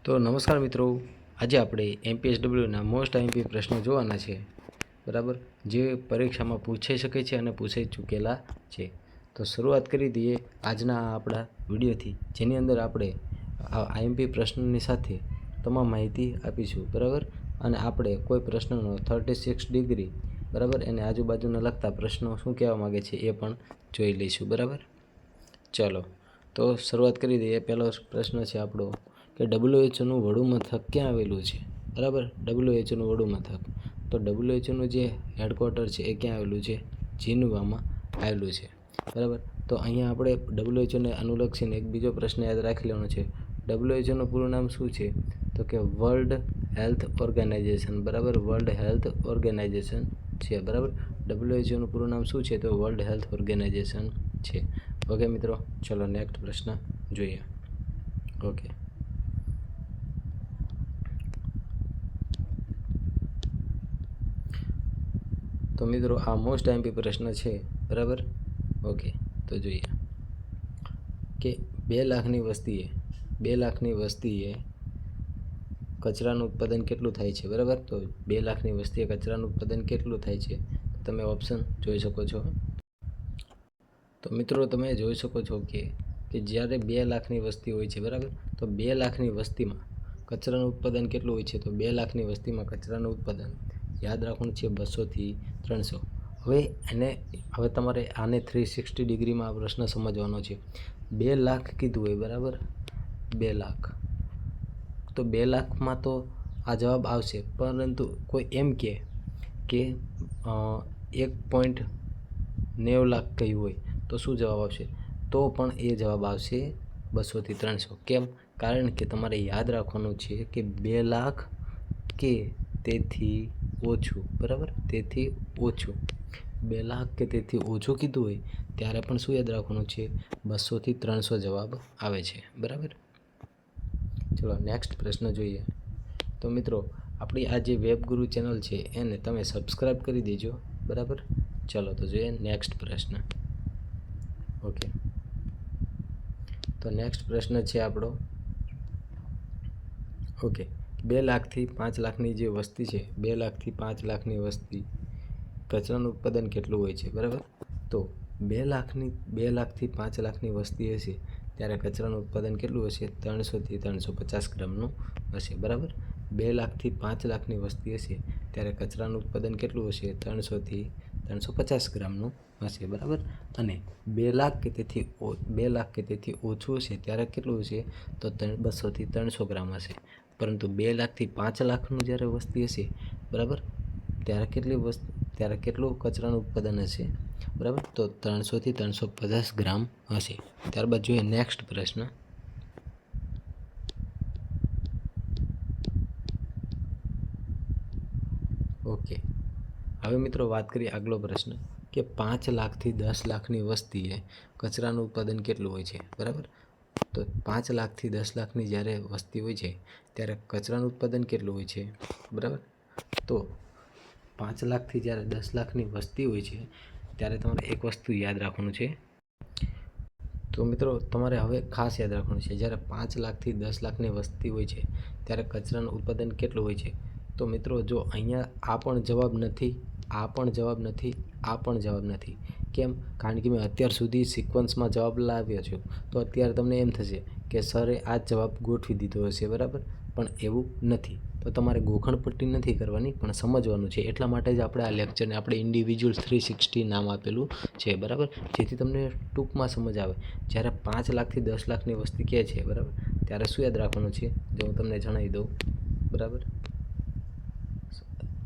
તો નમસ્કાર મિત્રો, આજે આપણે એમપીએસડબલ્યુના મોસ્ટ આઈએમપી પ્રશ્નો જોવાના છે, બરાબર, જે પરીક્ષામાં પૂછાઈ શકે છે અને પૂછાઈ ચૂકેલા છે. તો શરૂઆત કરી દઈએ આજના આપણા વિડીયોથી, જેની અંદર આપણે આઈએમપી પ્રશ્નોની સાથે તમામ માહિતી આપીશું, બરાબર. અને આપણે કોઈ પ્રશ્નનો 36 ડિગ્રી, બરાબર, એને આજુબાજુના લગતા પ્રશ્નો શું કહેવા માગે છે એ પણ જોઈ લઈશું, બરાબર. ચલો, તો શરૂઆત કરી દઈએ. પહેલો પ્રશ્ન છે આપણો કે WHO વડું મથક ક્યાં આવેલું છે, બરાબર. WHO વડું મથક, તો WHO જે હેડક્વાર્ટર છે એ ક્યાં આવેલું છે? જીનીવામાં આવેલું છે, બરાબર. તો અહીંયા આપણે WHO અનુલક્ષીને એક બીજો પ્રશ્ન યાદ રાખી લેવાનો છે. WHO પૂરું નામ શું છે? તો કે વર્લ્ડ હેલ્થ ઓર્ગેનાઇઝેશન, બરાબર. વર્લ્ડ હેલ્થ ઓર્ગેનાઇઝેશન છે, બરાબર. WHO પૂરું નામ શું છે? તો વર્લ્ડ હેલ્થ ઓર્ગેનાઇઝેશન છે. ઓકે મિત્રો, ચલો નેક્સ્ટ પ્રશ્ન જોઈએ. ઓકે, તો મિત્રો આ મોસ્ટ આઈએમપી પ્રશ્ન છે, બરાબર. ઓકે, તો જોઈએ કે 2 લાખની વસ્તીએ કચરાનું ઉત્પાદન કેટલું થાય છે, બરાબર. તો 2 લાખની વસ્તીએ કચરાનું ઉત્પાદન કેટલું થાય છે? તમે ઓપ્શન જોઈ શકો છો. તો મિત્રો તમે જોઈ શકો છો કે જ્યારે 2 લાખની વસ્તી હોય છે, બરાબર, તો 2 લાખની વસ્તીમાં કચરાનું ઉત્પાદન કેટલું હોય છે? તો 2 લાખની વસ્તીમાં કચરાનું ઉત્પાદન યાદ રાખવાનું છે 200 થી 300. હવે તમારે આને 360 ડિગ્રીમાં આ પ્રશ્ન સમજવાનો છે. 2 લાખ કીધું હોય, બરાબર, 2 લાખ, તો 2 લાખમાં તો આ જવાબ આવશે, પરંતુ કોઈ એમ કે 1.9 લાખ કહ્યું હોય તો શું જવાબ આવશે? તો પણ એ જવાબ આવશે 200 થી 300. કેમ? કારણ કે તમારે યાદ રાખવાનું છે કે 2 લાખ કે તેથી ઓછું, બરાબર, તેથી ઓછું. 2 લાખ કે તેથી ઓછું કીધું હોય ત્યારે પણ શું યાદ રાખવાનું છે? 200 થી 300 જવાબ આવે છે, બરાબર. ચલો નેક્સ્ટ પ્રશ્ન જોઈએ. તો મિત્રો આપણી આ જે વેબગુરુ ચેનલ છે એને તમે સબસ્ક્રાઈબ કરી દેજો, બરાબર. ચલો તો જોઈએ નેક્સ્ટ પ્રશ્ન. ઓકે, તો નેક્સ્ટ પ્રશ્ન છે આપણો. ઓકે, 2 લાખથી 5 લાખની જે વસ્તી છે, 2 લાખથી 5 લાખની વસ્તી કચરાનું ઉત્પાદન કેટલું હોય છે, બરાબર. તો 2 લાખથી 5 લાખની વસ્તી હશે ત્યારે કચરાનું ઉત્પાદન કેટલું હશે? 300 થી 350 ગ્રામનું હશે, બરાબર. 2 લાખથી 5 લાખની વસ્તી હશે ત્યારે કચરાનું ઉત્પાદન કેટલું હશે? 300 થી 350 ગ્રામનું હશે, બરાબર. અને 2 લાખ કે તેથી ઓછું હશે ત્યારે કેટલું હશે? તો 200 થી 300 ગ્રામ હશે. પરંતુ 2 લાખથી 5 લાખનું જ્યારે વસ્તી હશે, બરાબર, ત્યારે કેટલું કચરાનું ઉત્પાદન હશે, બરાબર? તો 300 થી 350 ગ્રામ હશે. ત્યારબાદ જોઈએ નેક્સ્ટ પ્રશ્ન. ઓકે, હવે મિત્રો વાત કરીએ આગલો પ્રશ્ન કે 5 લાખથી 10 લાખની વસ્તીએ કચરાનું ઉત્પાદન કેટલું હોય છે, બરાબર. તો 5 લાખથી 10 લાખની જ્યારે વસ્તી હોય છે ત્યારે કચરાનું ઉત્પાદન કેટલું હોય છે, બરાબર. તો 5 લાખથી જ્યારે 10 લાખની વસ્તી હોય છે ત્યારે તમારે એક વસ્તુ યાદ રાખવાનું છે. તો મિત્રો તમારે હવે ખાસ યાદ રાખવાનું છે, જ્યારે 5 લાખથી 10 લાખની વસ્તી હોય છે ત્યારે કચરાનું ઉત્પાદન કેટલું હોય છે. તો મિત્રો જો અહીંયા આ પણ જવાબ નથી, આ પણ જવાબ નથી, આ પણ જવાબ નથી. કેમ? કારણ કે મેં અત્યાર સુધી સિક્વન્સમાં જવાબ લાવ્યો છું, તો અત્યારે તમને એમ થશે કે સરે આ જવાબ ગોઠવી દીધો હશે, બરાબર, પણ એવું નથી. તો તમારે ગોખણપટ્ટી નથી કરવાની, પણ સમજવાનું છે. એટલા માટે જ આપણે આ લેક્ચરને આપણે ઇન્ડિવિજ્યુઅલ 360 નામ આપેલું છે, બરાબર, જેથી તમને ટૂંકમાં સમજ આવે. જ્યારે 5 લાખથી 10 લાખની વસ્તી કહે છે, બરાબર, ત્યારે શું યાદ રાખવાનું છે? જો હું તમને જણાવી દઉં, બરાબર,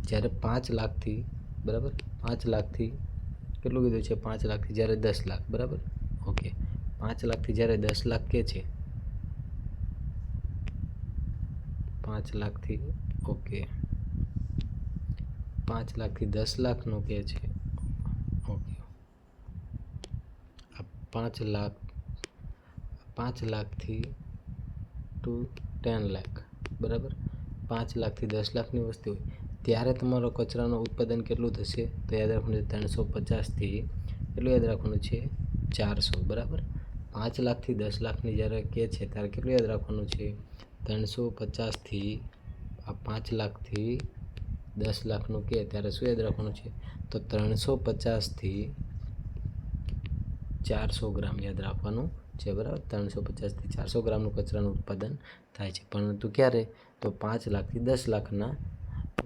જ્યારે 5 લાખથી, બરાબર, 5 લાખથી કેટલું કીધું છે? 5 લાખથી જ્યારે 10 લાખ, બરાબર. ઓકે, 5 લાખથી જ્યારે 10 લાખ કે છે, 5 લાખથી, ઓકે, 5 લાખથી 10 લાખનું કે છે. ઓકે, આ 5 લાખથી ટુ 10 લાખ, બરાબર. 5 લાખથી 10 લાખની વસ્તી હોય ત્યારે તમારો કચરાનું ઉત્પાદન કેટલું થશે? તો યાદ રાખવાનું છે 350થી એટલું યાદ રાખવાનું છે 400, બરાબર. 5 લાખથી 10 લાખની જ્યારે કે છે ત્યારે કેટલું યાદ રાખવાનું છે? 350થી આ 5 લાખથી 10 લાખનું કે ત્યારે શું યાદ રાખવાનું છે? તો 350થી 400 ગ્રામ યાદ રાખવાનું છે, બરાબર. 350થી 400 ગ્રામનું કચરાનું ઉત્પાદન થાય છે, પરંતુ ક્યારે? તો 5 લાખથી 10 લાખના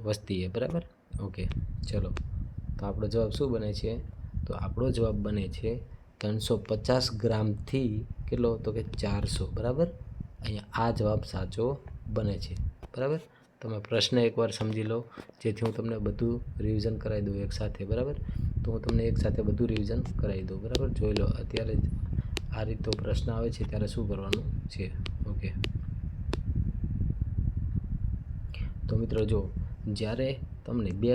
વસ્તીએ, બરાબર. ઓકે, ચલો. તો આપણો જવાબ શું બને છે? તો આપણો જવાબ બને છે 350 ગ્રામથી કેટલો? તો કે 400, બરાબર. અહીંયા આ જવાબ સાચો બને છે, બરાબર. તમે પ્રશ્ન એકવાર સમજી લો, જેથી હું તમને બધું રિવિઝન કરાવી દઉં એકસાથે, બરાબર. તો હું તમને એકસાથે બધું રિવિઝન કરાવી દઉં, બરાબર. જોઈ લો, અત્યારે જ આ રીતનો પ્રશ્ન આવે છે ત્યારે શું કરવાનું છે. ઓકે, તો મિત્રો જો, જ્યારે તમને 2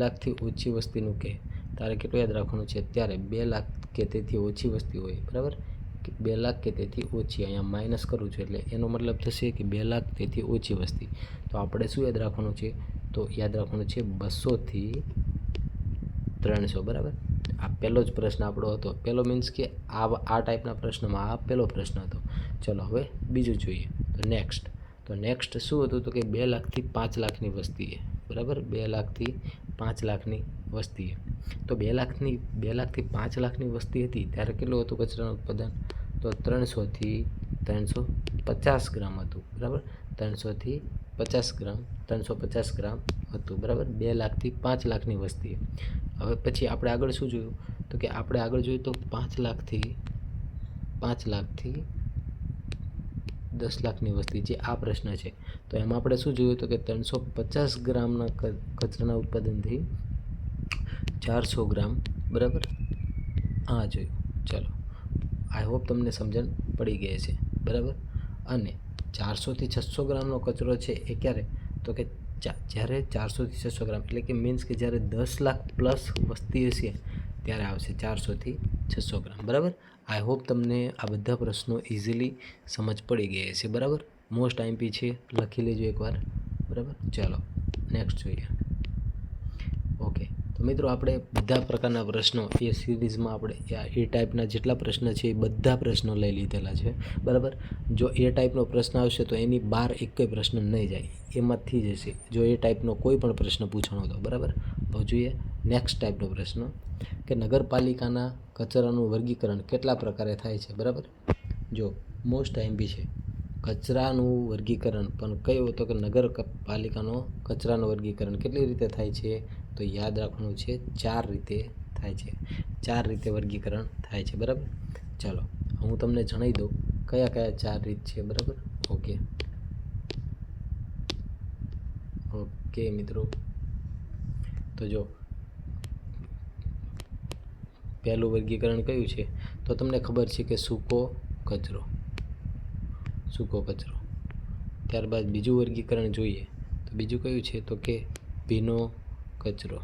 લાખથી ઓછી વસ્તીનું કહે ત્યારે કેટલું યાદ રાખવાનું છે? ત્યારે 2 લાખ કે તેથી ઓછી વસ્તી હોય, બરાબર. 2 લાખ કે તેથી ઓછી, અહીંયા માઇનસ કરું છું એટલે એનો મતલબ થશે કે 2 લાખ તેથી ઓછી વસ્તી. તો આપણે શું યાદ રાખવાનું છે? તો યાદ રાખવાનું છે 200થી 300, બરાબર. આ પહેલો જ પ્રશ્ન આપણો હતો. પહેલો મીન્સ કે આ ટાઈપના પ્રશ્નમાં આ પહેલો પ્રશ્ન હતો. ચલો હવે બીજું જોઈએ. તો નેક્સ્ટ શું હતું? તો કે 2 લાખથી 5 લાખની વસ્તીએ, બરાબર. 2 લાખથી 5 લાખની વસ્તીએ. તો 2 લાખથી 5 લાખની વસ્તી હતી ત્યારે કેટલું હતું કચરાનું ઉત્પાદન? તો 300થી 350 ગ્રામ હતું, બરાબર. 350 ગ્રામ હતું, બરાબર. 2 લાખથી 5 લાખની વસ્તીએ. હવે પછી આપણે આગળ શું જોયું? તો કે આપણે આગળ જોયું તો 5 લાખથી 10 લાખની વસ્તી, જે આ પ્રશ્ન છે. તો એમાં આપણે શું જોયું? તો કે 350 ગ્રામના કચરાના ઉત્પાદનથી 400 ગ્રામ, બરાબર. આ જોયું. ચલો, આઈ હોપ તમને સમજણ પડી ગઈ છે, બરાબર. અને 400થી 600 ગ્રામનો કચરો છે એ ક્યારે? તો કે જ્યારે 400થી 600 ગ્રામ, એટલે કે મીન્સ કે જ્યારે 10 લાખ પ્લસ વસ્તી હશે ત્યારે આવશે 400થી 600 ગ્રામ, બરાબર. આઈ હોપ તમને આ બધા પ્રશ્નો ઇઝીલી સમજ પડી ગઈ છે, બરાબર. મોસ્ટ આઈએમપી છે, લખી લેજો એકવાર, બરાબર. ચાલો નેક્સ્ટ જોઈએ. ઓકે, તો મિત્રો આપણે બધા પ્રકારના પ્રશ્નો એ સિરીઝમાં આપણે એ ટાઈપના જેટલા પ્રશ્ન છે એ બધા પ્રશ્નો લઈ લીધેલા છે, બરાબર. જો એ ટાઈપનો પ્રશ્ન આવશે તો એની બહાર એકય પ્રશ્ન નહીં જાય, એમાંથી જ હશે. જો એ ટાઈપનો કોઈ પણ પ્રશ્ન પૂછવાનો હતો, બરાબર. હવે જોઈએ નેક્સ્ટ ટાઈપનો પ્રશ્ન કે નગરપાલિકાના કચરાનું વર્ગીકરણ કેટલા પ્રકારે થાય છે, બરાબર. જો મોસ્ટ આઈએમપી છે કચરાનું વર્ગીકરણ, પણ કયું? તો કે નગરપાલિકાનો કચરાનું વર્ગીકરણ કેટલી રીતે થાય છે? તો યાદ રાખવાનું છે 4 રીતે થાય છે. 4 રીતે વર્ગીકરણ થાય છે, બરાબર. ચાલો હું તમને જણાવી દઉં કયા 4 રીત છે, બરાબર. ઓકે મિત્રો, તો જો પહેલું વર્ગીકરણ કયું છે? તો તમને ખબર છે કે સૂકો કચરો. ત્યારબાદ બીજું વર્ગીકરણ જોઈએ તો બીજું કયું છે? તો કે ભીનો કચરો.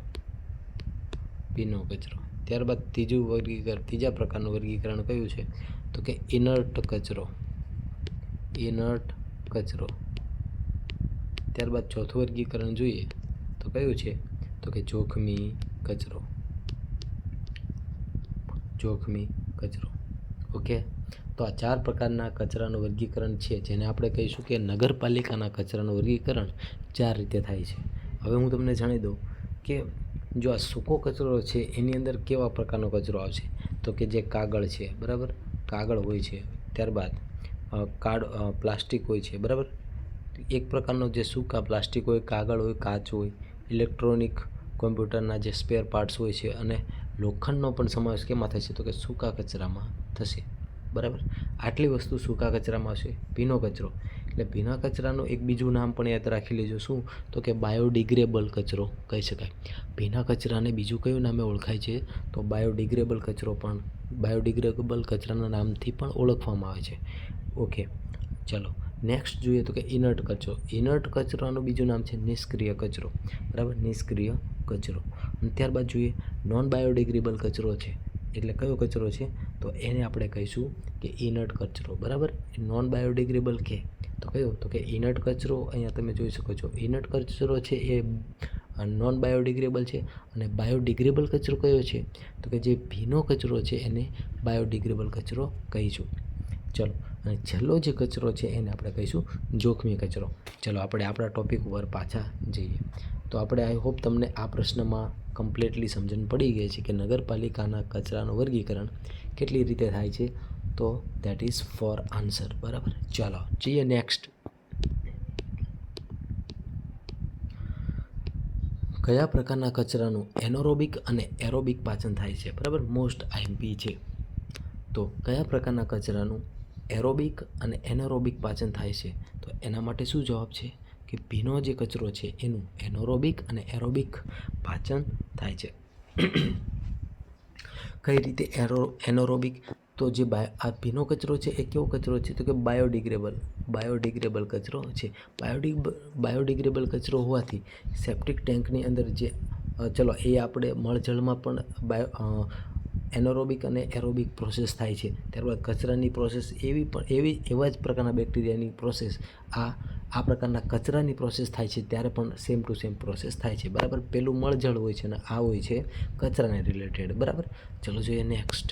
ત્યારબાદ ત્રીજા પ્રકારનું વર્ગીકરણ કયું છે? તો કે ઇનર્ટ કચરો. ત્યારબાદ ચોથું વર્ગીકરણ જોઈએ તો કયું છે? તો કે જોખમી કચરો. ઓકે, તો આ 4 પ્રકારના કચરાનું વર્ગીકરણ છે, જેને આપણે કહીશું કે નગરપાલિકાના કચરાનું વર્ગીકરણ 4 રીતે થાય છે. હવે હું તમને જણાવી દઉં કે જો આ સૂકો કચરો છે એની અંદર કેવા પ્રકારનો કચરો આવશે? તો કે જે કાગળ છે, બરાબર. કાગળ હોય છે. ત્યારબાદ પ્લાસ્ટિક હોય છે, બરાબર. એક પ્રકારનો જે સૂકા પ્લાસ્ટિક હોય, કાગળ હોય, કાચ હોય, ઇલેક્ટ્રોનિક કોમ્પ્યુટરના જે સ્પેર પાર્ટ્સ હોય છે, અને લોખંડનો પણ સમાવેશ કેમાં થશે? તો કે સૂકા કચરામાં થશે, બરાબર. આટલી વસ્તુ સૂકા કચરામાં આવશે. ભીનો કચરો એટલે ભીના કચરાનું એક બીજું નામ પણ યાદ રાખી લેજો. શું? તો કે બાયોડિગ્રેડેબલ કચરો કહી શકાય. ભીના કચરાને બીજું કયું નામે ઓળખાય છે? તો બાયોડિગ્રેડેબલ કચરાના નામથી પણ ઓળખવામાં આવે છે. ઓકે, ચલો નેક્સ્ટ જોઈએ તો કે ઇનર્ટ કચરાનું બીજું નામ છે નિષ્ક્રિય કચરો, બરાબર. અને ત્યારબાદ જોઈએ નોન બાયોડિગ્રેડેબલ કચરો છે, એટલે કયો કચરો છે? તો એને આપણે કહીશું કે ઇનર્ટ કચરો, બરાબર. નોન બાયોડિગ્રેડેબલ તો કયો? તો કે ઇનર્ટ કચરો. અહીંયા તમે જોઈ શકો છો ઇનર્ટ કચરો છે એ નોન બાયોડિગ્રેડેબલ છે, અને બાયોડિગ્રેડેબલ કચરો કયો છે? તો કે જે ભીનો કચરો છે એને બાયોડિગ્રેડેબલ કચરો કહીશું. ચલો, અને છેલ્લો જે કચરો છે એને આપણે કહીશું જોખમી કચરો. ચલો આપણે આપણા ટોપિક ઉપર પાછા જઈએ. તો આપણે આઈ હોપ તમને આ પ્રશ્નમાં કમ્પ્લીટલી સમજણ પડી ગઈ છે કે નગરપાલિકાના કચરાનું વર્ગીકરણ કેટલી રીતે થાય છે. તો દેટ ઇઝ ફોર આન્સર. બરાબર. ચાલો જઈએ નેક્સ્ટ. કયા પ્રકારના કચરાનું એનોરોબિક અને એરોબિક પાચન થાય છે? બરાબર, મોસ્ટ આઈએમપી છે. તો કયા પ્રકારના કચરાનું એરોબિક અને એનોરોબિક પાચન થાય છે? તો એના માટે શું જવાબ છે કે ભીનો જે કચરો છે એનું એનોરોબિક અને એરોબિક પાચન થાય છે. કઈ રીતે એનોરોબિક? તો જે આ ભીનો કચરો છે એ કેવો કચરો છે? તો કે બાયોડિગ્રેબલ કચરો છે. બાયોડિગ્રેબલ કચરો હોવાથી સેપ્ટિક ટેન્કની અંદર જે ચલો એ આપણે મળજળમાં પણ એનોરોબિક અને એરોબિક પ્રોસેસ થાય છે. ત્યારબાદ કચરાની પ્રોસેસ એવા જ પ્રકારના બેક્ટેરિયાની પ્રોસેસ આ પ્રકારના કચરાની પ્રોસેસ થાય છે ત્યારે પણ સેમ ટુ સેમ પ્રોસેસ થાય છે. બરાબર. પેલું મળજળ હોય છે અને આ હોય છે કચરાને રિલેટેડ. બરાબર. ચલો જોઈએ નેક્સ્ટ.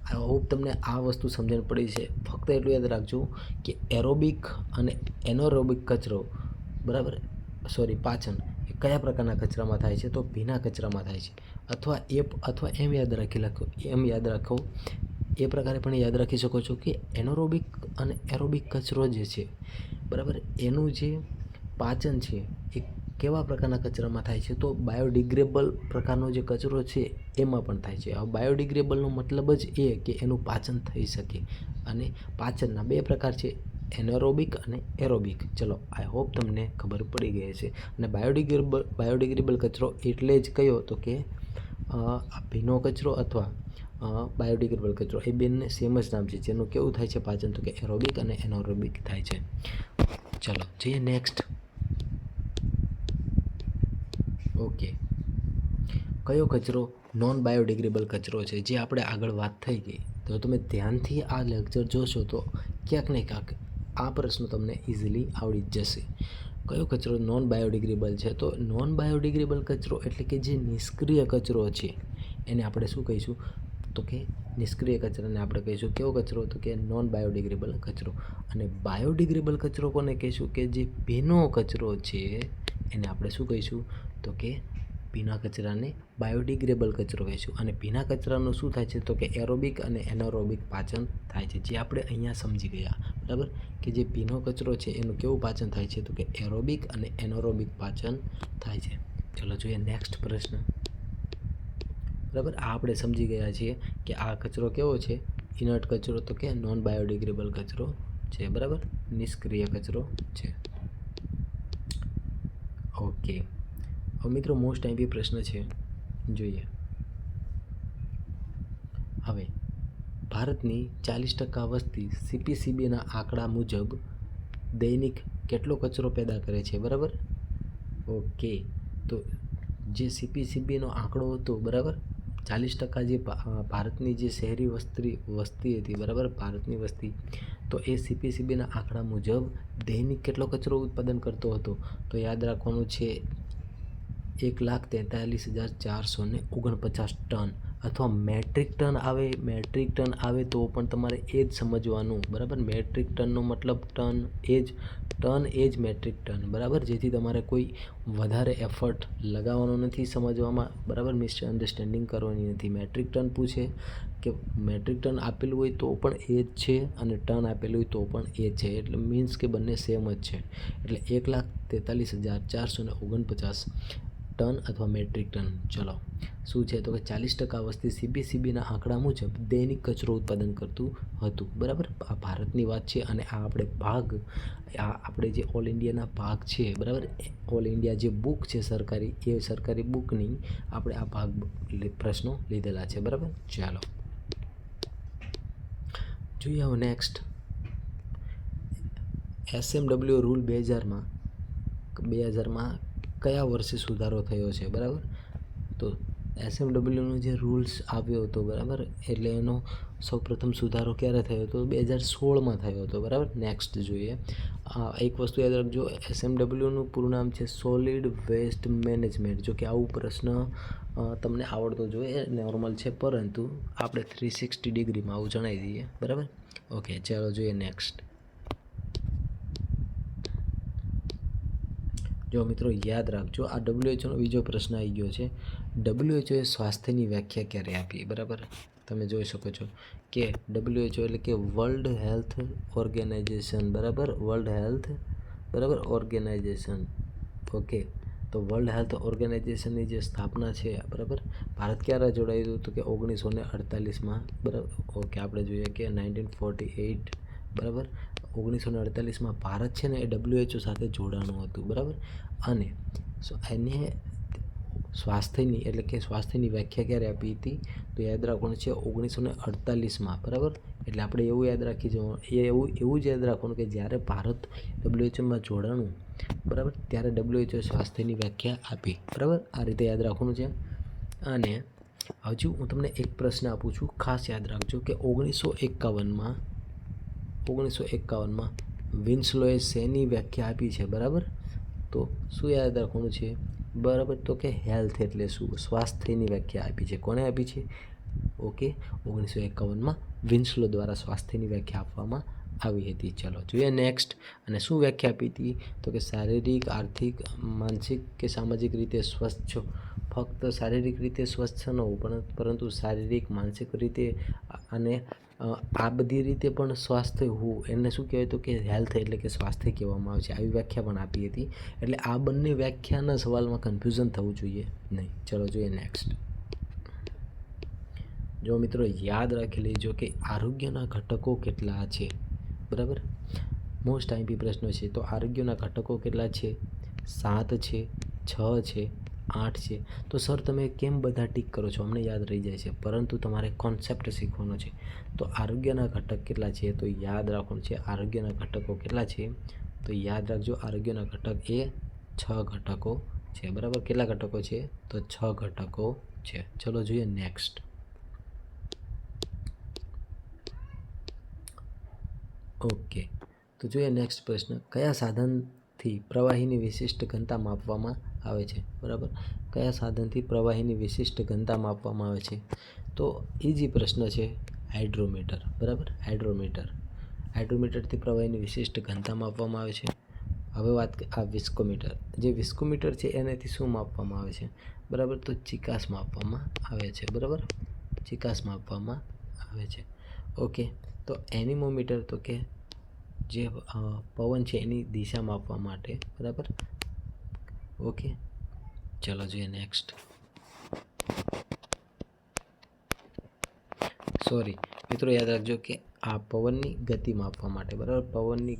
આઈ હોપ તમને આ વસ્તુ સમજણ પડી છે. ફક્ત એટલું યાદ રાખજો કે એરોબિક અને એનોરોબિક કચરો, બરાબર, પાચન એ કયા પ્રકારના કચરામાં થાય છે? તો ભીના કચરામાં થાય છે. અથવા એમ યાદ રાખો એ પ્રકારે પણ યાદ રાખી શકો છો કે એનોરોબિક અને એરોબિક કચરો જે છે, બરાબર, એનું જે પાચન છે એ કેવા પ્રકારના કચરામાં થાય છે? તો બાયોડિગ્રેબલ પ્રકારનો જે કચરો છે એમાં પણ થાય છે. હવે બાયોડિગ્રેબલનો મતલબ જ એ કે એનું પાચન થઈ શકે. અને પાચનના બે પ્રકાર છે, એનોરોબિક અને એરોબિક. ચલો આઈ હોપ તમને ખબર પડી ગઈ છે. અને બાયોડિગ્રેબલ કચરો એટલે જ કયો? તો કે ભીનો કચરો અથવા બાયોડિગ્રેબલ કચરો એ બેને સેમ જ નામ છે. જેનું કેવું થાય છે પાચન? તો કે એરોબિક અને એનોરોબિક થાય છે. ચલો જઈએ નેક્સ્ટ. ઓકે, કયો કચરો નોન બાયોડિગ્રેબલ કચરો છે? જે આપણે આગળ વાત થઈ ગઈ. તો તમે ધ્યાનથી આ લેક્ચર જોશો તો ક્યાંક ને ક્યાંક આ પ્રશ્ન તમને ઇઝીલી આવડી જ જશે. કયો કચરો નોન બાયોડિગ્રેબલ છે? તો નોન બાયોડિગ્રેબલ કચરો એટલે કે જે નિષ્ક્રિય કચરો છે એને આપણે શું કહીશું? તો કે નિષ્ક્રિય કચરાને આપણે કહીશું કેવો કચરો? તો કે નોન બાયોડિગ્રેબલ કચરો. અને બાયોડિગ્રેબલ કચરો કોને કહીશું? કે જે ભીનો કચરો છે એને આપણે શું કહીશું? તો કે ભીના કચરાને બાયોડિગ્રેબલ કચરો કહીશું. અને ભીના કચરાનું શું થાય છે? તો કે એરોબિક અને એનોરોબિક પાચન થાય છે, જે આપણે અહીંયા સમજી ગયા. બરાબર, કે જે ભીનો કચરો છે એનું કેવું પાચન થાય છે? તો કે એરોબિક અને એનોરોબિક પાચન થાય છે. ચલો જોઈએ નેક્સ્ટ પ્રશ્ન. બરાબર, આ આપણે સમજી ગયા છીએ કે આ કચરો કેવો છે? ઇનર્ટ કચરો, તો કે નોન બાયોડિગ્રેબલ કચરો છે. બરાબર, નિષ્ક્રિય કચરો છે. ઓકે, હવે મિત્રો મોસ્ટ આઈમ્પી પ્રશ્ન છે, જોઈએ. હવે ભારતની 40% વસ્તી CPCBના આંકડા મુજબ દૈનિક કેટલો કચરો પેદા કરે છે? બરાબર. ઓકે, તો જે CPCBનો આંકડો હતો, બરાબર, 40% જે ભારતની જે શહેરી વસ્તી હતી, બરાબર, ભારતની વસ્તી, તો એ CPCBના આંકડા મુજબ દૈનિક કેટલો કચરો ઉત્પાદન કરતો હતો? તો યાદ રાખવાનું છે 1,43,449 ટન. અથવા મેટ્રિક ટન આવે તો પણ તમારે એ જ સમજવાનું. બરાબર, મેટ્રિક ટનનો મતલબ ટન એ જ મેટ્રિક ટન. બરાબર, જેથી તમારે કોઈ વધારે એફર્ટ લગાવવાનો નથી સમજવામાં. બરાબર, મિસઅન્ડરસ્ટેન્ડિંગ કરવાની નથી. મેટ્રિક ટન પૂછે કે મેટ્રિક ટન આપેલું હોય તો પણ એ જ છે અને ટન આપેલું હોય તો પણ એ જ છે. એટલે મીન્સ કે બંને સેમ જ છે. એટલે 1,43,449 ટન અથવા મેટ્રિક ટન. ચલો શું છે? તો કે 40% વસ્તી CPCBના આંકડા મુજબ દૈનિક કચરો ઉત્પાદન કરતું હતું. બરાબર, આ ભારતની વાત છે અને આ આપણે જે ઓલ ઇન્ડિયાના ભાગ છે, બરાબર, ઓલ ઇન્ડિયા જે બુક છે સરકારી, એ સરકારી બુકની આપણે આ ભાગ પ્રશ્નો લીધેલા છે. બરાબર, ચાલો જોઈએ હવે નેક્સ્ટ. SMW રૂલ 2000માં કયા વર્ષે સુધારો થયો છે? બરાબર, તો SMWનો જે રૂલ્સ આવ્યો હતો, બરાબર, એટલે એનો સૌપ્રથમ સુધારો ક્યારે થયો હતો? 2016માં થયો હતો, બરાબર. નેક્સ્ટ જોઈએ. એક વસ્તુ યાદ રાખજો, SMWનું પૂરું નામ છે સોલિડ વેસ્ટ મેનેજમેન્ટ. જો કે આવું પ્રશ્ન તમને આવડતો જોઈએ, નોર્મલ છે, પરંતુ આપણે 360 ડિગ્રીમાં આવું જણાવી દઈએ, બરાબર. ઓકે, ચાલો જોઈએ નેક્સ્ટ. જો મિત્રો યાદ રાખજો, આ WHO બીજો પ્રશ્ન આવી ગયો છે. WHO એ સ્વાસ્થ્યની વ્યાખ્યા ક્યારે આપી? બરાબર, તમે જોઈ શકો છો કે WHO એટલે કે વર્લ્ડ હેલ્થ ઓર્ગેનાઇઝેશન, બરાબર. વર્લ્ડ હેલ્થ, બરાબર, ઓર્ગેનાઇઝેશન. ઓકે, તો વર્લ્ડ હેલ્થ ઓર્ગેનાઇઝેશનની જે સ્થાપના છે, બરાબર, ભારત ક્યારે જોડાયું હતું? તો કે 1948માં, બરાબર. ઓકે, આપણે જોઈએ કે 1948, બરાબર. 1948માં ભારત છે ને એ WHO સાથે જોડાણું હતું, બરાબર. અને એને સ્વાસ્થ્યની એટલે કે સ્વાસ્થ્યની વ્યાખ્યા ક્યારે આપી હતી? તો યાદ રાખવાનું છે 1948માં, બરાબર. એટલે આપણે એવું યાદ રાખી જવાનું, એવું જ યાદ રાખવાનું કે જ્યારે ભારત WHOમાં જોડાણું, બરાબર, ત્યારે WHO સ્વાસ્થ્યની વ્યાખ્યા આપી, બરાબર. આ રીતે યાદ રાખવાનું છે. અને હજુ હું તમને એક પ્રશ્ન આપું છું, ખાસ યાદ રાખજો કે 1951માં વિન્સલોએ શેની વ્યાખ્યા આપી છે? બરાબર. તો શું યાદ રાખવાનું છે? બરાબર, તો કે હેલ્થ એટલે શું? સ્વાસ્થ્યની વ્યાખ્યા આપી છે. કોને આપી છે? ઓકે, 1951માં વિન્સલો દ્વારા સ્વાસ્થ્યની વ્યાખ્યા આપવામાં આવી હતી. ચલો જોઈએ નેક્સ્ટ. અને શું વ્યાખ્યા આપી હતી? તો કે શારીરિક, આર્થિક, માનસિક કે સામાજિક રીતે સ્વસ્થ. ફક્ત શારીરિક રીતે સ્વસ્થ ન હોવું, પરંતુ શારીરિક, માનસિક રીતે અને આ બધી રીતે પણ સ્વાસ્થ્ય હોવું, એને શું કહેવાય? તો કે હેલ્થ એટલે કે સ્વાસ્થ્ય કહેવામાં આવે છે. આવી વ્યાખ્યા પણ આપી હતી. એટલે આ બંને વ્યાખ્યાના સવાલમાં કન્ફ્યુઝન થવું જોઈએ નહીં. ચલો જોઈએ નેક્સ્ટ. જો મિત્રો યાદ રાખી લેજો કે આરોગ્યના ઘટકો કેટલા છે? બરાબર, મોસ્ટ આઈમ્પી પ્રશ્નો છે. તો આરોગ્યના ઘટકો કેટલા છે? 7 છે, 6 છે, 8 છે. તો સર તમે કેમ બધા ટીક કરો છો? અમને યાદ રહી જાય છે, પરંતુ તમારે કોન્સેપ્ટ શીખવાનો છે. તો આરોગ્યના ઘટક કેટલા છે? તો યાદ રાખવાનું છે આરોગ્યના ઘટકો કેટલા છે? તો યાદ રાખજો, આરોગ્યના ઘટક એ 6 ઘટકો છે, બરાબર. કેટલા ઘટકો છે? તો 6 ઘટકો છે. ચલો જોઈએ નેક્સ્ટ. ઓકે, તો જોઈએ નેક્સ્ટ પ્રશ્ન. કયા સાધનથી પ્રવાહીની વિશિષ્ટ ઘનતા માપવામાં આવે છે? બરાબર, કયા સાધનથી પ્રવાહીની વિશિષ્ટ ઘનતા માપવામાં આવે છે? તો ઇઝી પ્રશ્ન છે, હાઇડ્રોમીટર, બરાબર. હાઇડ્રોમીટરથી પ્રવાહીની વિશિષ્ટ ઘનતા માપવામાં આવે છે. હવે વાત આ વિસ્કોમીટર. જે વિસ્કોમીટર છે એનાથી શું માપવામાં આવે છે? બરાબર, તો ચિકાસ માપવામાં આવે છે, બરાબર. ચિકાસ માપવામાં આવે છે. ઓકે, તો એનિમોમીટર તો કે જે પવન છે એની દિશા માપવા માટે, બરાબર. ઓકે, ચલો જોઈએ નેક્સ્ટ. સોરી મિત્રો, યાદ રાખજો કે આ પવનની ગતિ માપવા માટે, બરાબર. પવનની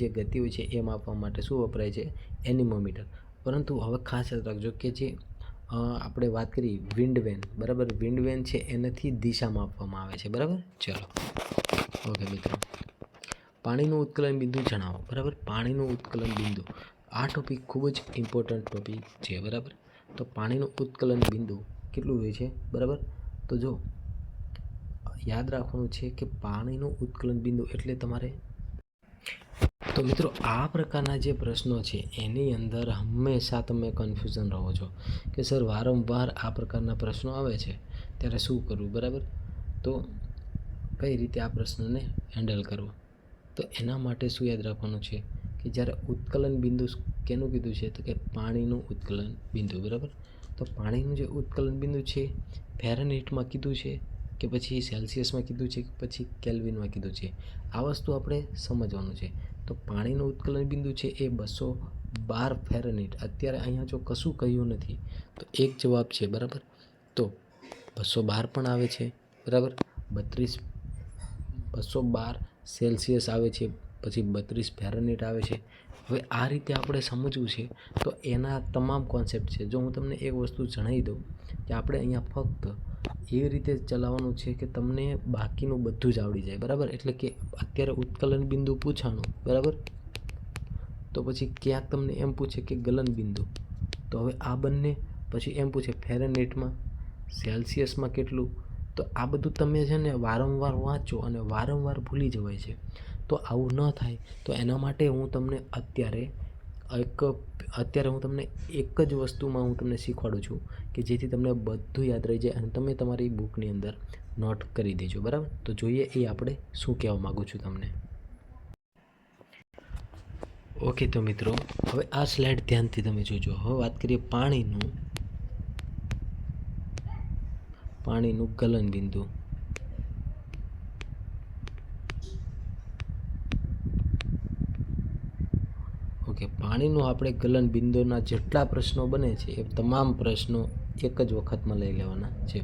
જે ગતિ હોય છે એ માપવા માટે શું વપરાય છે? એનિમોમીટર. પરંતુ હવે ખાસ યાદ રાખજો કે જે આપણે વાત કરી વિન્ડવેન, બરાબર. વિન્ડવેન છે એનાથી દિશા માપવામાં આવે છે, બરાબર. ચલો ઓકે મિત્રો, પાણીનું ઉત્કલન બિંદુ જણાવો, બરાબર. પાણીનું ઉત્કલન બિંદુ, આ ટોપિક ખૂબ જ ઇમ્પોર્ટન્ટ ટોપિક છે, બરાબર. તો પાણીનું ઉત્કલન બિંદુ કેટલું હોય છે? બરાબર, તો જો યાદ રાખવાનું છે કે પાણીનું ઉત્કલન બિંદુ એટલે તમારે, તો મિત્રો આ પ્રકારના જે પ્રશ્નો છે એની અંદર હંમેશા તમે કન્ફ્યુઝન રહો છો કે સર વારંવાર આ પ્રકારના પ્રશ્નો આવે છે ત્યારે શું કરવું, બરાબર. તો કઈ રીતે આ પ્રશ્નને હેન્ડલ કરવો? તો એના માટે શું યાદ રાખવાનું છે કે જ્યારે ઉત્કલન બિંદુ કેનું કીધું છે? તો કે પાણીનું ઉત્કલન બિંદુ, બરાબર. તો પાણીનું જે ઉત્કલન બિંદુ છે ફેરનહીટમાં કીધું છે કે પછી સેલ્સિયસમાં કીધું છે કે પછી કેલ્વિનમાં કીધું છે? આ વસ્તુ આપણે સમજવાનું છે. તો પાણીનું ઉત્કલન બિંદુ છે એ 212 ફેરનહીટ. અત્યારે અહીંયા જો કશું કહ્યું નથી તો એક જવાબ છે, બરાબર. તો 212 પણ આવે છે, બરાબર. 212 સેલ્સિયસ આવે છે, પછી 32 ફેરનહીટ આવે છે. હવે આ રીતે આપણે સમજવું છે તો એના તમામ કોન્સેપ્ટ છે. જો હું તમને એક વસ્તુ જણાવી દઉં કે આપણે અહીંયા ફક્ત એવી રીતે ચલાવવાનું છે કે તમને બાકીનું બધું જ આવડી જાય, બરાબર. એટલે કે અત્યારે ઉત્કલન બિંદુ પૂછાણું, બરાબર. તો પછી ક્યાંક તમને એમ પૂછે કે ગલન બિંદુ, તો હવે આ બંને, પછી એમ પૂછે ફેરનહીટમાં, સેલ્સિયસમાં કેટલું, તો આ બધું તમે છે ને વારંવાર વાંચો અને વારંવાર ભૂલી જવાય છે. તો આવું ન થાય તો એના માટે હું તમને અત્યારે હું તમને એક જ વસ્તુમાં હું તમને શીખવાડું છું કે જેથી તમને બધું યાદ રહી જાય અને તમે તમારી બુકની અંદર નોટ કરી દેજો. બરાબર, તો જોઈએ એ આપણે શું કહેવા માગું છું તમને. ઓકે, તો મિત્રો હવે આ સ્લાઇડ ધ્યાનથી તમે જોજો. હવે વાત કરીએ પાણીનું ગલનબિંદુ. ઓકે, પાણીનું આપણે ગલનબિંદુના જેટલા પ્રશ્નો બને છે એ તમામ પ્રશ્નો એક જ વખતમાં લઈ લેવાના છે.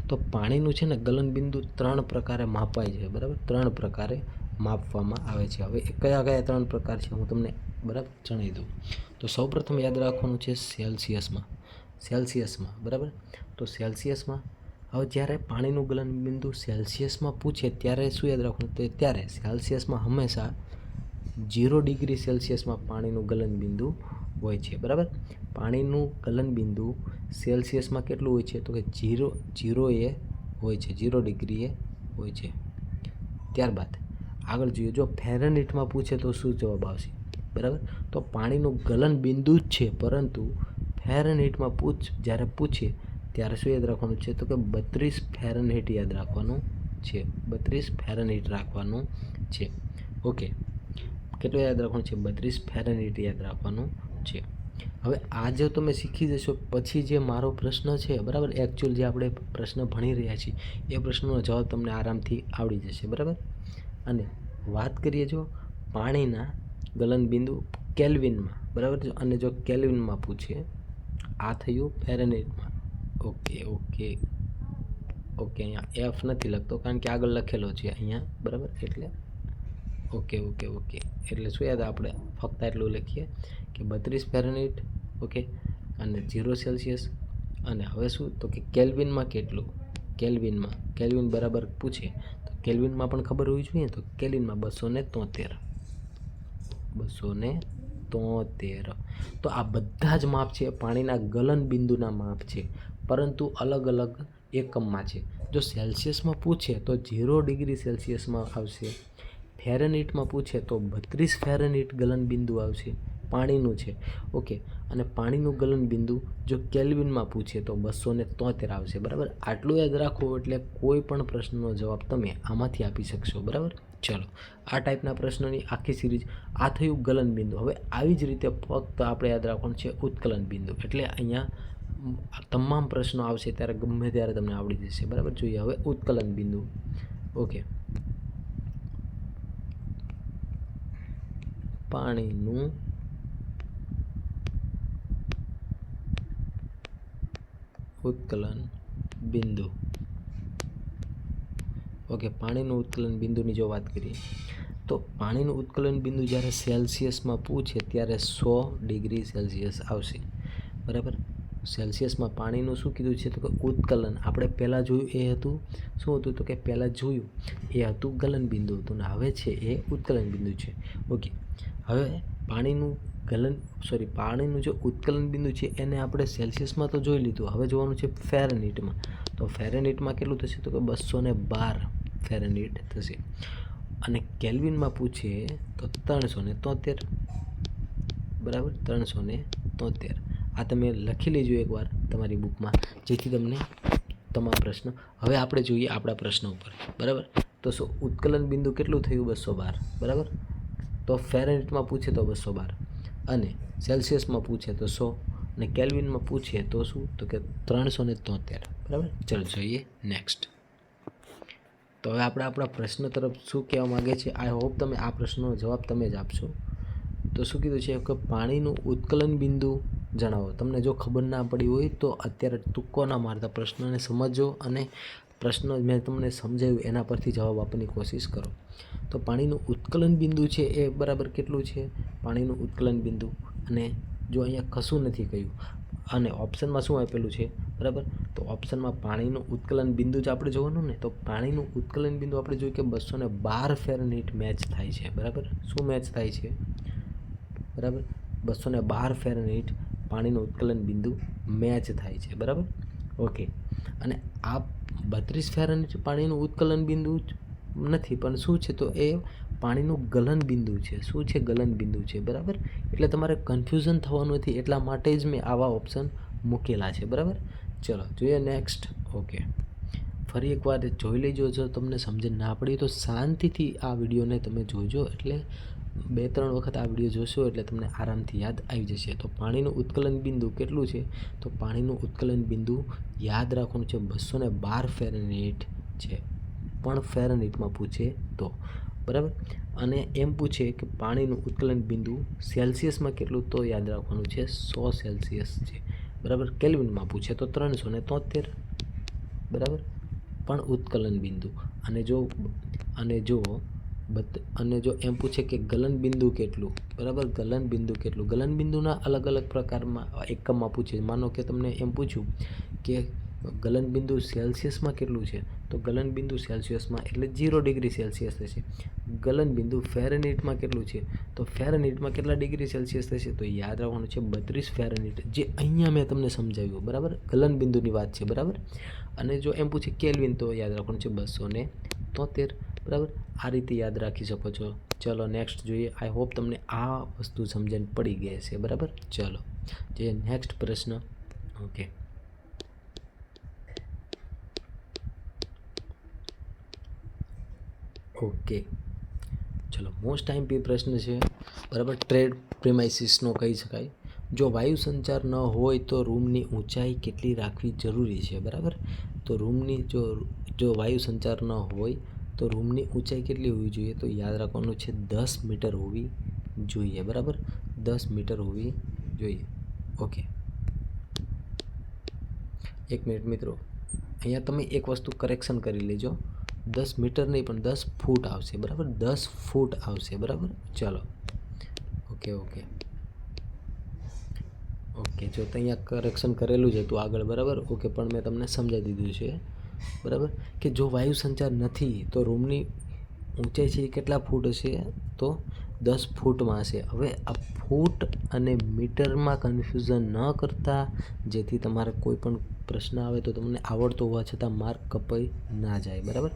તો પાણીનું છે ને ગલનબિંદુ 3 પ્રકારે માપાય છે. બરાબર, 3 પ્રકારે માપવામાં આવે છે. હવે કયા 3 પ્રકાર છે હું તમને બરાબર જણાવી દઉં. તો સૌપ્રથમ યાદ રાખવાનું છે સેલ્સિયસમાં. બરાબર, તો સેલ્સિયસમાં હવે જ્યારે પાણીનું ગલનબિંદુ સેલ્સિયસમાં પૂછે ત્યારે શું યાદ રાખવાનું, તો ત્યારે સેલ્સિયસમાં હંમેશા 0 ડિગ્રી સેલ્સિયસમાં પાણીનું ગલનબિંદુ હોય છે. બરાબર, પાણીનું ગલનબિંદુ સેલ્સિયસમાં કેટલું હોય છે, તો કે 0 એ હોય છે, 0 ડિગ્રીએ હોય છે. ત્યારબાદ આગળ જોઈએ, જો ફેરનહીટમાં પૂછે તો શું જવાબ આવશે. બરાબર, તો પાણીનું ગલનબિંદુ જ છે પરંતુ ફેરનહીટમાં જ્યારે પૂછે ત્યારે શું યાદ રાખવાનું છે, તો કે 32 ફેરનહીટ યાદ રાખવાનું છે. 32 ફેરનહીટ રાખવાનું છે. ઓકે, કેટલું યાદ રાખવાનું છે, 32 ફેરનહીટ યાદ રાખવાનું છે. હવે આ જો તમે શીખી જશો પછી જે મારો પ્રશ્ન છે, બરાબર, એકચ્યુઅલ જે આપણે પ્રશ્ન ભણી રહ્યા છીએ એ પ્રશ્નનો જવાબ તમને આરામથી આવડી જશે. બરાબર, અને વાત કરીએ જો પાણીના ગલનબિંદુ કેલ્વિનમાં. બરાબર, અને જો કેલ્વિનમાં પૂછે, આ થયું ફેરનહીટમાં. ઓકે, અહીંયા એફ નથી લખતો કારણ કે આગળ લખેલો છે અહીંયા. બરાબર, એટલે ઓકે એટલે શું યાદ આપણે ફક્ત એટલું લખીએ કે 32 ફેરનહીટ. ઓકે, અને 0 સેલ્સિયસ. અને હવે શું, તો કે કેલ્વિનમાં કેટલું, કેલ્વિન બરાબર પૂછે તો કેલ્વિનમાં પણ ખબર હોવી જોઈએ. તો કેલ્વિનમાં 273. તો આ બધા જ માપ છે પાણીના ગલનબિંદુના માપ છે, પરંતુ અલગ અલગ એકમમાં છે. જો સેલ્સિયસમાં પૂછે તો 0 ડિગ્રી સેલ્સિયસમાં આવશે. ફેરનહીટમાં પૂછે તો 32 ફેરનહીટ ગલનબિંદુ આવશે, પાણીનું છે. ઓકે, અને પાણીનું ગલનબિંદુ જો કેલ્વિનમાં પૂછે તો 273 આવશે. બરાબર, આટલું યાદ રાખો એટલે કોઈ પણ પ્રશ્નનો જવાબ તમે આમાંથી આપી શકશો. બરાબર, ચલો, આ ટાઈપના પ્રશ્નોની આખી સિરીઝ. આ થયું ગલનબિંદુ. હવે આવી જ રીતે ફક્ત આપણે યાદ રાખવાનું છે ઉત્કલન બિંદુ. એટલે અહીંયા તમામ પ્રશ્નો આવશે ત્યારે ગમે ત્યારે તમને આવડી જશે. બરાબર, જોઈએ હવે ઉત્કલન બિંદુ. ઓકે, પાણીનું ઉત્કલન બિંદુ. ઓકે, પાણીનું ઉત્કલન બિંદુની જો વાત કરીએ તો પાણીનું ઉત્કલન બિંદુ જ્યારે સેલ્સિયસમાં પૂછે ત્યારે 100 ડિગ્રી સેલ્સિયસ આવશે. બરાબર, સેલ્સિયસમાં પાણીનું શું કીધું છે, તો કે ઉત્કલન. આપણે પહેલાં જોયું એ હતું શું હતું, તો કે પહેલાં જોયું એ હતું ગલનબિંદુ હતું ને હવે છે એ ઉત્કલન બિંદુ છે. ઓકે, હવે પાણીનું જો ઉત્કલન બિંદુ છે એને આપણે સેલ્સિયસમાં તો જોઈ લીધું. હવે જોવાનું છે ફેરનહીટમાં. તો ફેરનહીટમાં કેટલું થશે, તો કે 212 ફેરનહીટ થશે. અને કેલ્વિનમાં પૂછે તો 373. બરાબર, 373. આ તમે લખી લેજો એકવાર તમારી બુકમાં, જેથી તમને તમારા પ્રશ્ન. હવે આપણે જોઈએ આપણા પ્રશ્ન ઉપર. બરાબર, તો શું ઉત્કલન બિંદુ કેટલું થયું, 212. બરાબર, તો ફેરનહીટમાં પૂછે તો 212, અને સેલ્સિયસમાં પૂછે તો 100, અને કેલ્વિનમાં પૂછે તો શું, તો કે 373. બરાબર, ચલો જોઈએ નેક્સ્ટ. તો હવે આપણે આપણા પ્રશ્ન તરફ શું કહેવા માગે છે. આઈ હોપ તમે આ પ્રશ્નનો જવાબ તમે જ આપશો. તો શું કીધું છે કે પાણીનું ઉત્કલન બિંદુ જણાવો. તમને જો ખબર ના પડી હોય તો અત્યારે તુક્કો ના મારતા પ્રશ્નને સમજો અને પ્રશ્ન મેં તમને સમજાવ્યું એના પરથી જવાબ આપવાની કોશિશ કરો. તો પાણીનું ઉત્કલન બિંદુ છે એ બરાબર કેટલું છે, પાણીનું ઉત્કલન બિંદુ. અને જો અહીંયા કશું નથી કહ્યું અને ઓપ્શનમાં શું આપેલું છે, બરાબર, તો ઓપ્શનમાં પાણીનું ઉત્કલન બિંદુ જ આપણે જોવાનું ને. તો પાણીનું ઉત્કલન બિંદુ આપણે જોઈએ કે 212 ફેરનહીટ મેચ થાય છે. બરાબર, શું મેચ થાય છે, બરાબર, 212 ફેરનહીટ પાણીનું ઉત્કલન બિંદુ મેચ થાય છે. બરાબર, ઓકે, અને આ 32 ફેરનહીટ પાણીનું ઉત્કલન બિંદુ નથી, પણ શું છે તો એ પાણીનું ગલન બિંદુ છે. શું છે? ગલન બિંદુ છે. બરાબર, એટલે તમારે કન્ફ્યુઝન થવાનું નથી, એટલા માટે જ મેં આવા ઓપ્શન મૂકેલા છે. બરાબર, ચલો જોઈએ નેક્સ્ટ. ઓકે, ફરી એકવાર જોઈ લેજો. જો તમને સમજણ ના પડી તો શાંતિથી આ વિડીયોને તમે જોજો, એટલે 2-3 વખત આ વિડીયો જોશો એટલે તમને આરામથી યાદ આવી જશે. તો પાણીનું ઉત્કલન બિંદુ કેટલું છે? તો પાણીનું ઉત્કલન બિંદુ યાદ રાખવાનું છે 212 ફેરનહીટ છે, પણ ફેરનહીટમાં પૂછે તો. બરાબર, અને એમ પૂછે કે પાણીનું ઉત્કલન બિંદુ સેલ્સિયસમાં કેટલું, તો યાદ રાખવાનું છે 100 સેલ્સિયસ છે. બરાબર, કેલ્વિનમાં પૂછે તો 373. બરાબર, પણ ઉત્કલન બિંદુ. અને જો એમ પૂછે કે ગલન બિંદુ કેટલું, બરાબર, ગલન બિંદુ કેટલું, ગલન બિંદુના અલગ અલગ પ્રકારમાં એકમમાં પૂછે. માનો કે તમને એમ પૂછ્યું કે ગલન બિંદુ સેલ્સિયસમાં કેટલું છે, તો ગલન બિંદુ સેલ્સિયસમાં એટલે 0 ડિગ્રી સેલ્સિયસ થશે. ગલન બિંદુ ફેરનહીટમાં કેટલું છે, તો ફેરનહીટમાં કેટલા ડિગ્રી સેલ્સિયસ થશે, તો યાદ રાખવાનું છે 32 ફેરનહીટ, જે અહીંયા મેં તમને સમજાવ્યું. બરાબર, ગલન બિંદુની વાત છે. બરાબર, અને જો એમ પૂછે કેલ્વિન તો યાદ રાખવાનું છે 273. બરાબર, આ રીતે યાદ રાખી શકો છો. ચલો નેક્સ્ટ જોઈએ. આઈ હોપ તમને આ વસ્તુ સમજણ પડી ગઈ હશે. બરાબર, ચલો જોઈએ નેક્સ્ટ પ્રશ્ન. ઓકે, ચલો મોસ્ટ આઈએમપી પ્રશ્ન છે. બરાબર, ટ્રેડ પ્રિમાઇસીસનો કહી શકાય. જો વાયુ સંચાર ન હોય તો રૂમની ઊંચાઈ કેટલી રાખવી જરૂરી છે? બરાબર, તો રૂમની જો વાયુ સંચાર ન હોય તો રૂમની ઊંચાઈ કેટલી હોવી જોઈએ? તો યાદ રાખવાનું છે 10 મીટર હોવી જોઈએ. બરાબર, 10 મીટર હોવી જોઈએ. ઓકે, 1 મિનિટ મિત્રો, અહીંયા તમે એક વસ્તુ કરેક્શન કરી લેજો. 10 મીટર નહીં પણ 10 ફૂટ આવશે. બરાબર, 10 ફૂટ આવશે. બરાબર, ચલો. ઓકે, જો તો અહીંયા કરેક્શન કરેલું જ હતું આગળ. બરાબર, ઓકે, પણ મેં તમને સમજાવી દીધું છે. બરાબર, કે જો વાયુ સંચાર નથી તો રૂમની ઊંચાઈ છે એ કેટલા ફૂટ હશે? તો 10 ફૂટમાં હશે. હવે આ ફૂટ અને મીટરમાં કન્ફ્યુઝન ન કરતા, જેથી તમારે કોઈ પણ પ્રશ્ન આવે તો તમને આવડતો હોવા છતાં માર્ક કપાઈ ના જાય. બરાબર,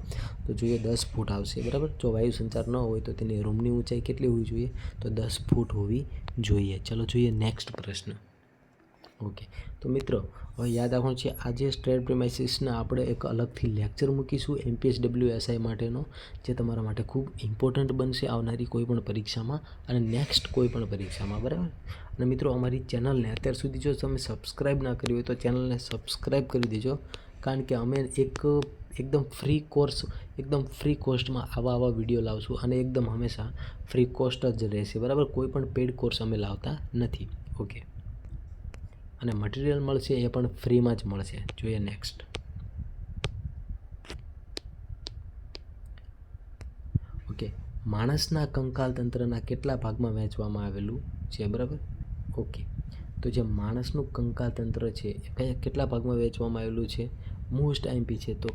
તો જોઈએ 10 ફૂટ આવશે. બરાબર, જો વાયુ સંચાર ન હોય તો તેની રૂમની ઊંચાઈ કેટલી હોવી જોઈએ? તો 10 ફૂટ હોવી જોઈએ. ચલો જોઈએ નેક્સ્ટ પ્રશ્ન. ઓકે, તો મિત્રો હવે યાદ રાખવાનું છે, આજે સ્ટ્રેટ પ્રિમાઇસીસના આપણે એક અલગથી લેક્ચર મૂકીશું MPSW માટેનો, જે તમારા માટે ખૂબ ઇમ્પોર્ટન્ટ બનશે આવનારી કોઈ પણ પરીક્ષામાં અને નેક્સ્ટ કોઈ પણ પરીક્ષામાં. બરાબર, અને મિત્રો અમારી ચેનલને અત્યાર સુધી જો તમે સબસ્ક્રાઈબ ના કરી હોય તો ચેનલને સબસ્ક્રાઈબ કરી દેજો, કારણ કે અમે એકદમ ફ્રી કોસ્ટમાં આવા વિડીયો લાવશું, અને એકદમ હંમેશા ફ્રી કોસ્ટ જ રહેશે. બરાબર, કોઈ પણ પેડ કોર્સ અમે લાવતા નથી. ઓકે, અને મટીરિયલ મળશે એ પણ ફ્રીમાં જ મળશે. જોઈએ નેક્સ્ટ. ઓકે, માણસના કંકાલ તંત્રના કેટલા ભાગમાં વહેંચવામાં આવેલું છે? બરાબર, ઓકે, તો જે માણસનું કંકાલ તંત્ર છે એ કેટલા ભાગમાં વહેંચવામાં આવેલું છે? મોસ્ટ આઈએમપી છે, તો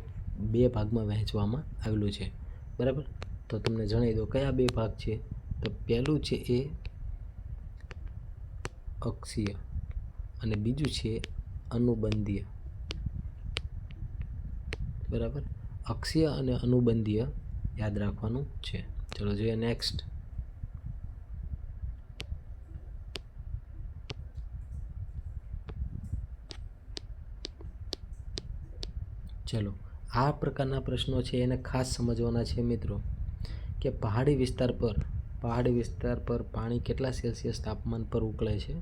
2 ભાગમાં વહેંચવામાં આવેલું છે. બરાબર, તો તમને જણાવી દો કયા 2 ભાગ છે. તો પહેલું છે એ અક્ષીય અને બીજું છે અનુબંધીય. બરાબર, અક્ષીય અને અનુબંધીય યાદ રાખવાનું છે. ચલો જોઈએ નેક્સ્ટ. ચલો, આ પ્રકારના પ્રશ્નો છે એને ખાસ સમજવાના છે મિત્રો, કે પહાડી વિસ્તાર પર પાણી કેટલા સેલ્સિયસ તાપમાન પર ઉકળે છે?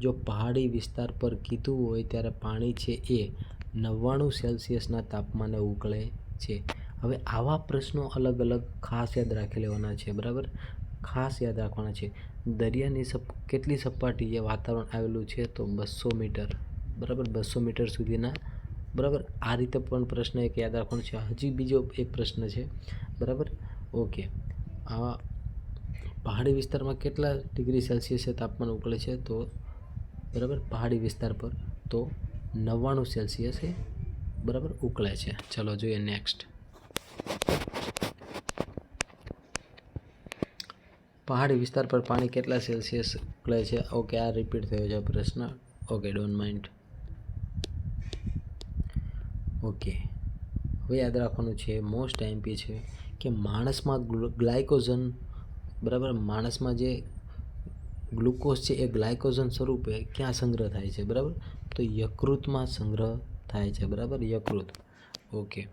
જો પહાડી વિસ્તાર પર કીધું હોય ત્યારે પાણી છે એ 99 સેલ્સિયસના તાપમાને ઉકળે છે. હવે આવા પ્રશ્નો અલગ ખાસ યાદ રાખી લેવાના છે. બરાબર, ખાસ યાદ રાખવાના છે. દરિયાની કેટલી સપાટીએ વાતાવરણ આવેલું છે? તો 200 મીટર. બરાબર, 200 મીટર સુધીના. બરાબર, આ રીતે પણ પ્રશ્ન એક યાદ રાખવાનો છે. હજી બીજો એક પ્રશ્ન છે. બરાબર, ઓકે, આ પહાડી વિસ્તારમાં કેટલા ડિગ્રી સેલ્સિયસ તાપમાન ઉકળે છે? તો બરાબર, પહાડી વિસ્તાર પર તો 99 સેલ્સિયસે બરાબર ઉકળે છે. ચલો જોઈએ નેક્સ્ટ. પહાડી વિસ્તાર પર પાણી કેટલા સેલ્સિયસ ઉકળે છે? ઓકે, આ રિપીટ થયો છે પ્રશ્ન. Okay, don't mind. ઓકે, હવે યાદ રાખવાનું છે, મોસ્ટ આઈએમપી છે કે માણસમાં ગ્લાયકોઝન, બરાબર, માણસમાં જે ગ્લુકોઝ છે એ ગ્લાયકોઝન સ્વરૂપે ક્યાં સંગ્રહ થાય છે, બરાબર, તો યકૃતમાં સંગ્રહ થાય છે, બરાબર, યકૃત. ઓકે,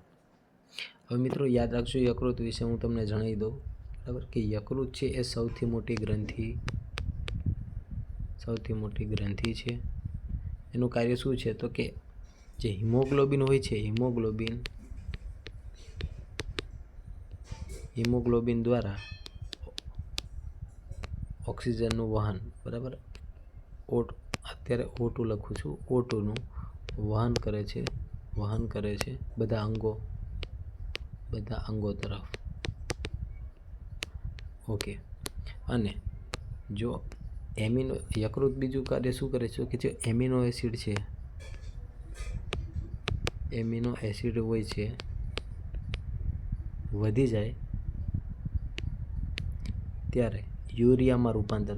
હવે મિત્રો યાદ રાખજો, યકૃત વિશે હું તમને જણાવી દઉં, બરાબર, કે યકૃત છે એ સૌથી મોટી ગ્રંથિ છે. એનું કાર્ય શું છે, તો કે જે હિમોગ્લોબિન હોય છે, હિમોગ્લોબિન દ્વારા ઓક્સિજનનું વહન, બરાબર, અત્યારે O2 લખું છું, O2નું વહન કરે છે બધા અંગો તરફ. ઓકે, અને જો યકૃત બીજું કાર્ય શું કરે છે કે જે એમિનો એસિડ હોય છે વધી જાય ત્યારે યુરિયામાં રૂપાંતર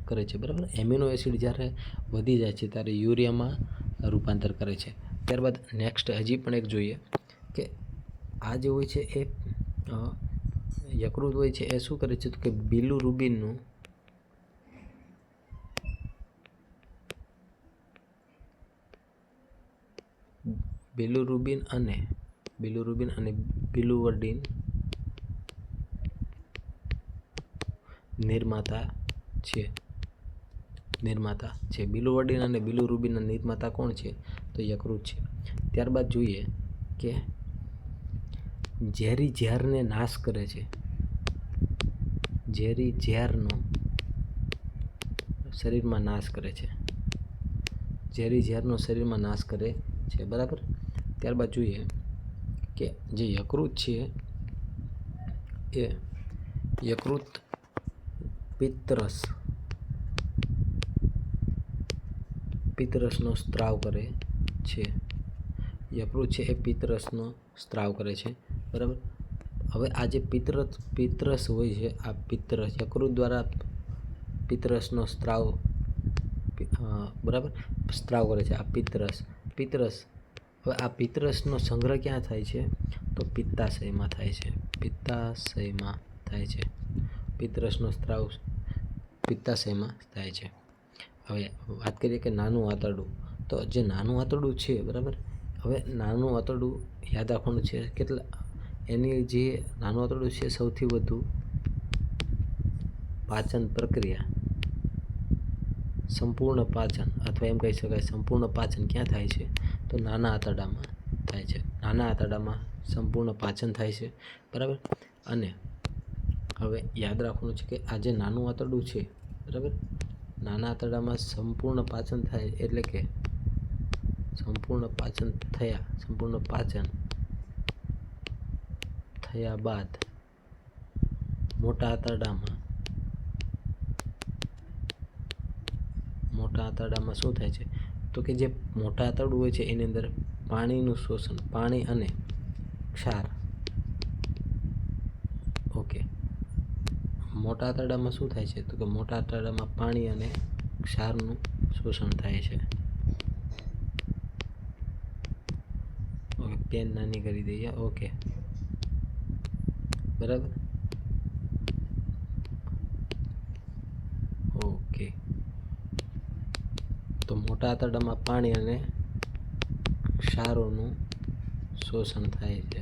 કરે છે, બરાબર. એમિનો એસિડ જ્યારે વધી જાય છે ત્યારે યુરિયામાં રૂપાંતર કરે છે. ત્યારબાદ નેક્સ્ટ હજી પણ એક જોઈએ કે આ જે હોય છે એ યકૃત હોય છે એ શું કરે છે, તો કે બિલુરુબિન અને બિલુવર્ડિન નિર્માતા છે. બિલુવર્ડિન અને બિલુરુબિનના નિર્માતા કોણ છે, તો યકૃત છે. ત્યારબાદ જોઈએ કે ઝેરી ઝેરનો શરીરમાં નાશ કરે છે, બરાબર. ત્યારબાદ જોઈએ કે જે યકૃત છે એ પિત્તરસનો સ્ત્રાવ કરે છે. બરાબર. હવે આ જે પિત્તરસ હોય છે, આ યકૃત દ્વારા પિત્તરસનો સ્ત્રાવ કરે છે. આ પિત્તરસ હવે આ પિત્તરસનો સંગ્રહ ક્યાં થાય છે, તો પિત્તાશયમાં થાય છે. પિત્તરસનો સ્ત્રાવ પિત્તાશયમાં થાય છે. હવે વાત કરીએ કે નાનું આંતરડું, તો જે નાનું આંતરડું છે, બરાબર, હવે નાનું આંતરડું યાદ રાખવાનું છે નાનું આંતરડું છે સૌથી વધુ પાચન પ્રક્રિયા, સંપૂર્ણ પાચન, અથવા એમ કહી શકાય સંપૂર્ણ પાચન ક્યાં થાય છે, તો નાના આંતરડામાં થાય છે. નાના આંતરડામાં સંપૂર્ણ પાચન થાય છે, બરાબર. અને હવે યાદ રાખવાનું છે કે આ જે નાનું આંતરડું છે, બરાબર, નાના આંતરડામાં સંપૂર્ણ પાચન થાય એટલે કે સંપૂર્ણ પાચન થયા બાદ મોટા આંતરડામાં શું થાય છે, તો કે જે મોટા આંતરડું હોય છે એની અંદર પાણીનું શોષણ, પાણી અને ક્ષાર. ઓકે, મોટા આંતરડામાં શું થાય છે, તો કે મોટા આંતરડામાં પાણી અને ક્ષારનું શોષણ થાય છે. ઓકે, પેન નાની કરી દઈએ. ઓકે, બરાબર. ઓકે, તો મોટા આંતરડામાં પાણી અને ક્ષારોનું શોષણ થાય છે.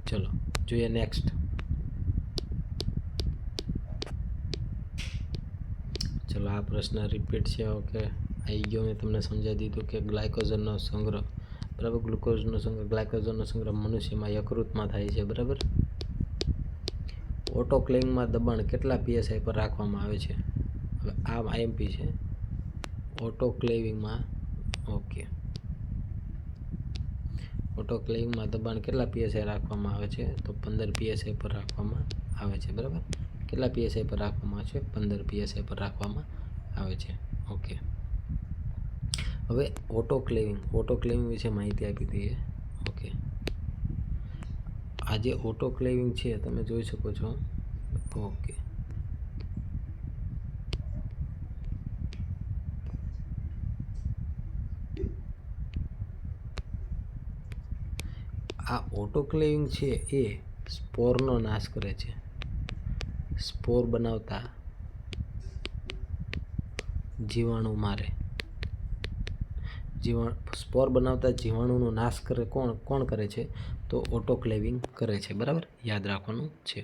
ચલો જોઈએ નેક્સ્ટ. ચલો આ પ્રશ્ન રિપીટ છે. ઓકે, આવી ગયો, મેં તમને સમજાવી દીધું કે ગ્લાયકોઝનનો સંગ્રહ, બરાબર, ગ્લાયકોઝનનો સંગ્રહ મનુષ્યમાં યકૃતમાં થાય છે, બરાબર. ઓટોક્લેવિંગમાં દબાણ કેટલા PSI પર રાખવામાં આવે છે, હવે આ આઈએમપી છે. ઓટોક્લેવિંગમાં દબાણ કેટલા PSI રાખવામાં આવે છે, તો 15 PSI પર રાખવામાં આવે છે, બરાબર. કેટલા PSI પર રાખવામાં આવે છે, 15 PSI પર રાખવામાં આવે છે. ઓકે, હવે ઓટોક્લેવિંગ વિશે માહિતી આપી દઈએ. ઓકે, આ જે ઓટોક્લેવિંગ છે તમે જોઈ શકો છો. ઓકે, આ ઓટોક્લેવિંગ છે એ સ્પોરનો નાશ કરે છે. સ્પોર બનાવતા જીવાણુ મારે. સ્પોર બનાવતા જીવાણુનો નાશ કરે કોણ કરે છે? તો ઓટોક્લેવિંગ કરે છે. બરાબર, યાદ રાખવાનું છે.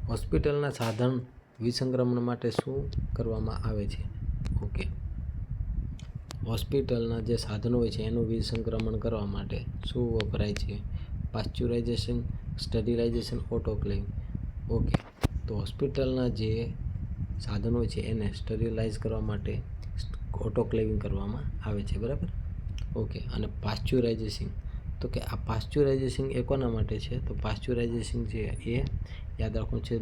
હોસ્પિટલના સાધન વિસંક્રમણ માટે શું કરવામાં આવે છે? ઓકે, હોસ્પિટલના જે સાધનો હોય છે એનું વિસંક્રમણ કરવા માટે શું વપરાય છે? પાશ્ચ્યુરાઇઝેશન, સ્ટરીલાઇઝેશન, ઓટોક્લેવિંગ. ઓકે, તો હોસ્પિટલના જે સાધનો હોય છે એને સ્ટરીલાઇઝ કરવા માટે ઓટોક્લેવિંગ કરવામાં આવે છે. બરાબર, ઓકે. અને પાશ્ચ્યુરાઇઝેશન, તો કે આ પાશ્ચ્યુરાઇઝેશન એ કોના માટે છે? તો પાશ્ચ્યુરાઇઝેશન છે એ યાદ રાખવું છે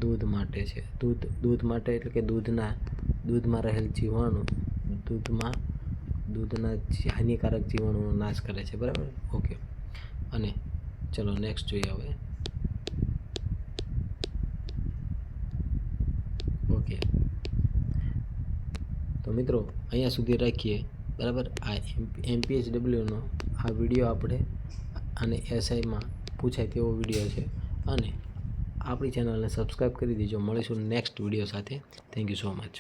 દૂધ માટે છે. દૂધ માટે એટલે કે દૂધમાં રહેલ જીવાણુ દૂધના હાનિકારક જીવાણુનો નાશ કરે છે. બરાબર, ઓકે. અને ચલો નેક્સ્ટ જોઈએ હવે. ઓકે, તો મિત્રો અહીંયા સુધી રાખીએ. બરાબર, આ MPHWનો આ વિડીયો આપણે અને એસઆઈમાં પૂછાય તેવો વિડીયો છે. અને આપણી ચેનલને સબસ્ક્રાઈબ કરી દેજો. મળીશું નેક્સ્ટ વિડીયો સાથે. Thank you so much.